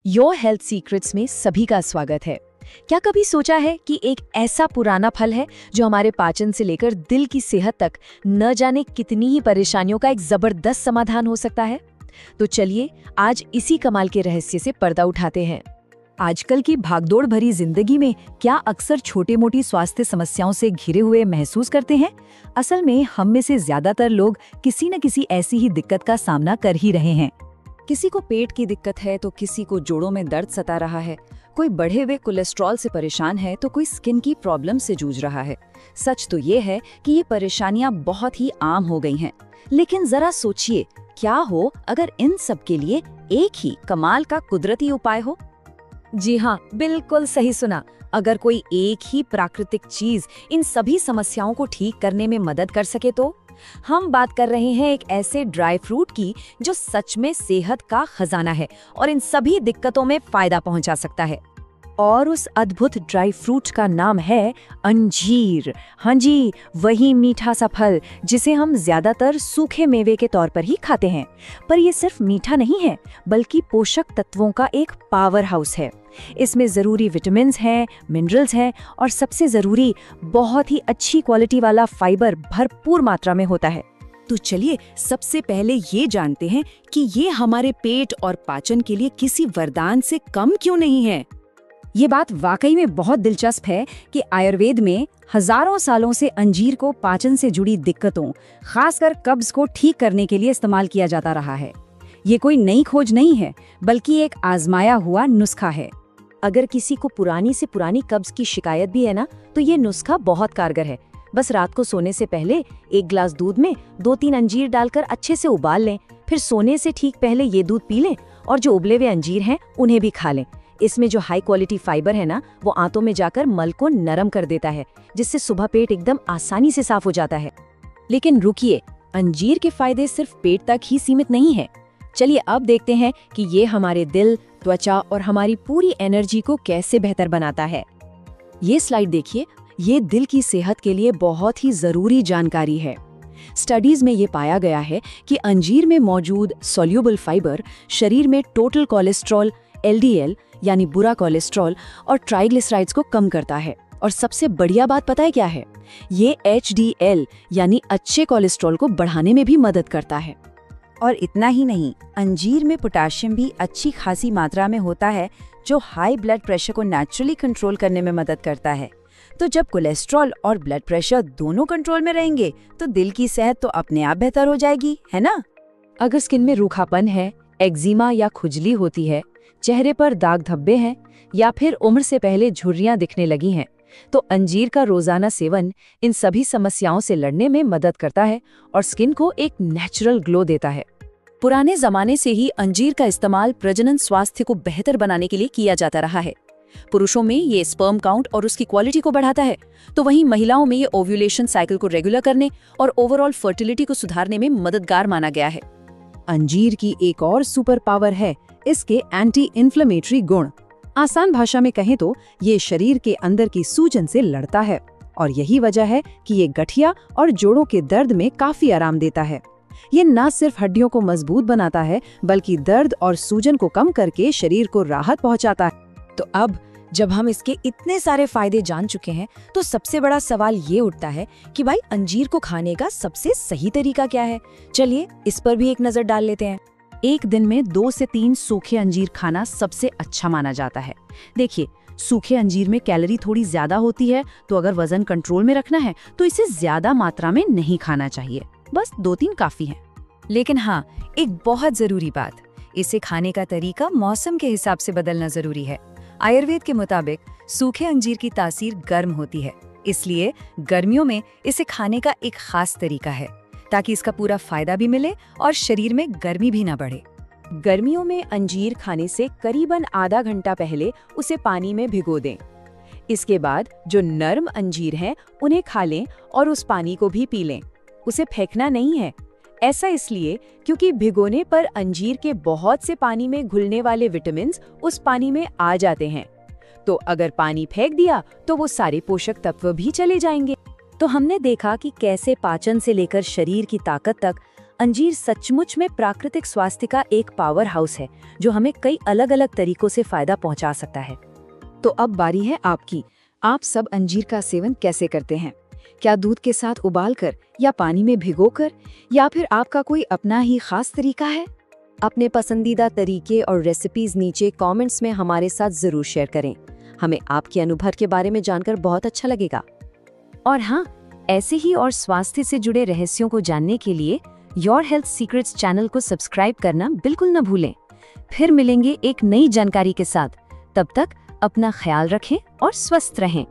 Your health secrets में सभी का स्वागत है। क्या कभी सोचा है कि एक ऐसा पुराना फल है जो हमारे पाचन से लेकर दिल की सेहत तक न जाने कितनी ही परेशानियों का एक जबरदस्त समाधान हो सकता है? तो चलिए आज इसी कमाल के रहस्य से पर्दा उठाते हैं। आजकल की भागदौड़ भरी जिंदगी में क्या अक्सर छोटी मोटी स्वास्थ्य समस्याओं से घिरे हुए महसूस करते हैं? असल में हम में से ज्यादातर लोग किसी न किसी ऐसी ही दिक्कत का सामना कर ही रहे हैं। किसी को पेट की दिक्कत है तो किसी को जोड़ों में दर्द सता रहा है, कोई बढ़े हुए कोलेस्ट्रॉल से परेशान है तो कोई स्किन की प्रॉब्लम से जूझ रहा है। सच तो ये है कि ये परेशानियां बहुत ही आम हो गई हैं। लेकिन जरा सोचिए, क्या हो अगर इन सब के लिए एक ही कमाल का कुदरती उपाय हो? जी हाँ, बिल्कुल सही सुना। अगर कोई एक ही प्राकृतिक चीज इन सभी समस्याओं को ठीक करने में मदद कर सके तो हम बात कर रहे हैं एक ऐसे ड्राई फ्रूट की जो सच में सेहत का खजाना है और इन सभी दिक्कतों में फायदा पहुंचा सकता है। और उस अद्भुत ड्राई फ्रूट का नाम है अंजीर। हाँ जी, वही मीठा सा फल जिसे हम ज्यादातर सूखे मेवे के तौर पर ही खाते हैं। पर ये सिर्फ मीठा नहीं है, बल्कि पोषक तत्वों का एक पावर हाउस है। इसमें जरूरी विटामिन्स हैं, मिनरल्स हैं और सबसे जरूरी बहुत ही अच्छी क्वालिटी वाला फाइबर भरपूर मात्रा में होता है। तो चलिए सबसे पहले ये जानते हैं कि ये हमारे पेट और पाचन के लिए किसी वरदान से कम क्यों नहीं है। ये बात वाकई में बहुत दिलचस्प है कि आयुर्वेद में हजारों सालों से अंजीर को पाचन से जुड़ी दिक्कतों, खासकर कब्ज को ठीक करने के लिए इस्तेमाल किया जाता रहा है। ये कोई नई खोज नहीं है, बल्कि एक आजमाया हुआ नुस्खा है। अगर किसी को पुरानी से पुरानी कब्ज की शिकायत भी है ना, तो ये नुस्खा बहुत कारगर है। बस रात को सोने से पहले एक गिलास दूध में 2-3 अंजीर डालकर अच्छे से उबाल लें, फिर सोने से ठीक पहले ये दूध पी लें और जो उबले हुए अंजीर हैं उन्हें भी खा लें। इसमें जो हाई क्वालिटी फाइबर है ना, वो आंतों में जाकर मल को नरम कर देता है, जिससे सुबह पेट एकदम आसानी से साफ हो जाता है। लेकिन रुकिए, अंजीर के फायदे सिर्फ पेट तक ही सीमित नहीं है। चलिए अब देखते हैं कि ये हमारे दिल, त्वचा और हमारी पूरी एनर्जी को कैसे बेहतर बनाता है। ये स्लाइड देखिए, ये दिल की सेहत के लिए बहुत ही जरूरी जानकारी है। स्टडीज में ये पाया गया है कि अंजीर में मौजूद सोल्यूबल फाइबर शरीर में टोटल कोलेस्ट्रॉल, LDL यानी बुरा कोलेस्ट्रॉल और ट्राइग्लिसराइड्स को कम करता है। और सबसे बढ़िया बात पता है क्या है? ये HDL यानी अच्छे कोलेस्ट्रॉल को बढ़ाने में भी मदद करता है। और इतना ही नहीं, अंजीर में पोटेशियम भी अच्छी खासी मात्रा में होता है, जो हाई ब्लड प्रेशर को नेचुरली कंट्रोल करने में मदद करता है। तो जब कोलेस्ट्रॉल और ब्लड प्रेशर दोनों कंट्रोल में रहेंगे तो दिल की सेहत तो अपने आप बेहतर हो जाएगी, है ना? अगर स्किन में रूखापन है, एक्जिमा या खुजली होती है, चेहरे पर दाग धब्बे हैं या फिर उम्र से पहले झुर्रियां दिखने लगी हैं, तो अंजीर का रोजाना सेवन इन सभी समस्याओं से लड़ने में मदद करता है और स्किन को एक नेचुरल ग्लो देता है। पुराने जमाने से ही अंजीर का इस्तेमाल प्रजनन स्वास्थ्य को बेहतर बनाने के लिए किया जाता रहा है। पुरुषों में ये स्पर्म काउंट और उसकी क्वालिटी को बढ़ाता है, तो वहीं महिलाओं में ये ओव्यूलेशन साइकिल को रेगुलर करने और ओवरऑल फर्टिलिटी को सुधारने में मददगार माना गया है। अंजीर की एक और सुपर पावर है इसके एंटी इन्फ्लेमेटरी गुण। आसान भाषा में कहें तो ये शरीर के अंदर की सूजन से लड़ता है और यही वजह है कि ये गठिया और जोड़ों के दर्द में काफी आराम देता है। ये न सिर्फ हड्डियों को मजबूत बनाता है, बल्कि दर्द और सूजन को कम करके शरीर को राहत पहुंचाता है। तो अब जब हम इसके इतने सारे फायदे जान चुके हैं, तो सबसे बड़ा सवाल ये उठता है कि भाई अंजीर को खाने का सबसे सही तरीका क्या है? चलिए इस पर भी एक नजर डाल लेते हैं। एक दिन में 2 से 3 सूखे अंजीर खाना सबसे अच्छा माना जाता है। देखिए, सूखे अंजीर में कैलोरी थोड़ी ज्यादा होती है, तो अगर वजन कंट्रोल में रखना है तो इसे ज्यादा मात्रा में नहीं खाना चाहिए, बस 2-3 काफी है। लेकिन हाँ, एक बहुत जरूरी बात, इसे खाने का तरीका मौसम के हिसाब से बदलना जरूरी है। आयुर्वेद के मुताबिक सूखे अंजीर की तासीर गर्म होती है, इसलिए गर्मियों में इसे खाने का एक खास तरीका है, ताकि इसका पूरा फायदा भी मिले और शरीर में गर्मी भी ना बढ़े। गर्मियों में अंजीर खाने से करीबन आधा घंटा पहले उसे पानी में भिगो दें। इसके बाद जो नरम अंजीर हैं उन्हें खा लें और उस पानी को भी पी लें। उसे फेंकना नहीं है। ऐसा इसलिए क्योंकि भिगोने पर अंजीर के बहुत से पानी में घुलने वाले विटामिन्स उस पानी में आ जाते हैं, तो अगर पानी फेंक दिया तो वो सारे पोषक तत्व भी चले जाएंगे। तो हमने देखा कि कैसे पाचन से लेकर शरीर की ताकत तक अंजीर सचमुच में प्राकृतिक स्वास्थ्य का एक पावर हाउस है जो हमें कई अलग अलग तरीकों से फायदा पहुंचा सकता है। तो अब बारी है आपकी। आप सब अंजीर का सेवन कैसे करते हैं? क्या दूध के साथ उबालकर या पानी में भिगोकर, या फिर आपका कोई अपना ही खास तरीका है? अपने पसंदीदा तरीके और रेसिपीज नीचे कमेंट्स में हमारे साथ जरूर शेयर करें। हमें आपके अनुभव के बारे में जानकर बहुत अच्छा लगेगा। और हाँ, ऐसे ही और स्वास्थ्य से जुड़े रहस्यों को जानने के लिए योर हेल्थ सीक्रेट्स चैनल को सब्सक्राइब करना बिल्कुल न भूलें। फिर मिलेंगे एक नई जानकारी के साथ। तब तक अपना ख्याल रखें और स्वस्थ रहें।